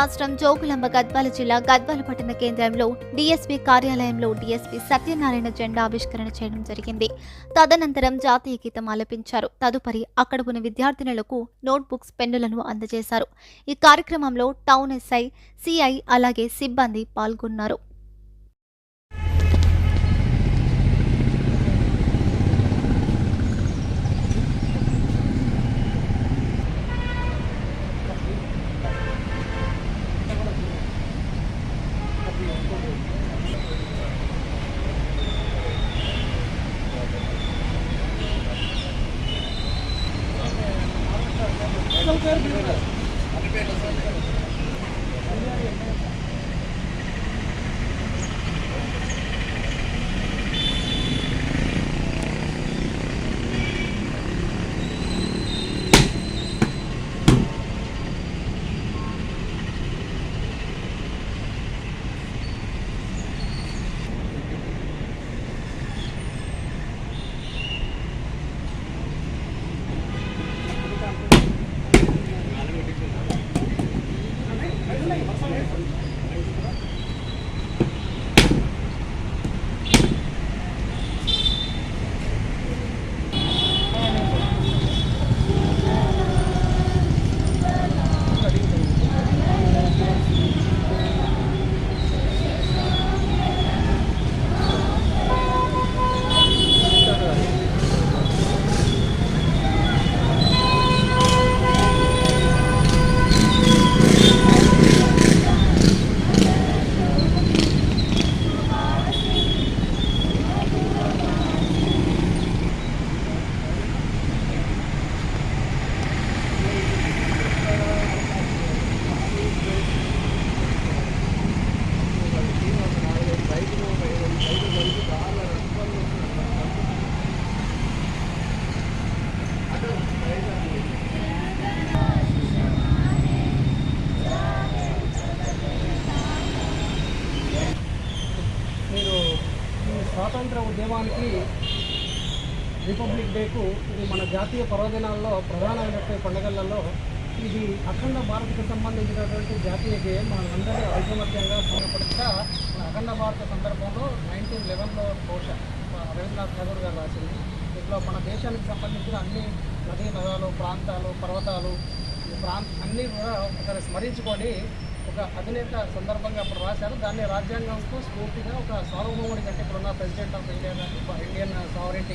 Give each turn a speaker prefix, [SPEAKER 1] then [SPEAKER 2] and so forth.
[SPEAKER 1] రాష్ట్రం జోగులాంబ గద్వాల జిల్లా గద్వాల పట్టణ కేంద్రంలో డీఎస్పీ కార్యాలయంలో డీఎస్పీ సత్యనారాయణ జెండా ఆవిష్కరణ చేయడం జరిగింది. తదనంతరం జాతీయ గీతం ఆలపించారు. తదుపరి అక్కడ ఉన్న విద్యార్థినులకు నోట్బుక్స్, పెన్నులను అందజేశారు. ఈ కార్యక్రమంలో టౌన్ ఎస్ఐ, సిఐ అలాగే సిబ్బంది పాల్గొన్నారు.
[SPEAKER 2] స్వాతంత్ర ఉద్యమానికి, రిపబ్లిక్ డేకు ఇది మన జాతీయ పర్వదినాల్లో ప్రధానమైనటువంటి పండుగలలో ఇది అఖండ భారత్కు సంబంధించినటువంటి జాతీయ గేయం. మనందరూ ఐకమత్యంగా సమర్పడగా మన అఖండ భారత సందర్భంలో 1911లో బహుశా రవీంద్రనాథ్ ఠాగూర్ గారు రాసింది. ఇట్లా మన దేశానికి సంబంధించిన అన్ని నదీ నదాలు, ప్రాంతాలు, పర్వతాలు అన్నీ కూడా ఒకసారి స్మరించుకొని ఒక అధినేత సందర్భంగా అప్పుడు రాశారు. దాన్ని రాజ్యాంగంకు స్ఫూర్తిగా ఒక సార్వభౌముడి కంటే ఇప్పుడున్న ప్రెసిడెంట్ ఆఫ్ ఇండియా కానీ ఇండియన్ సావరెంటీ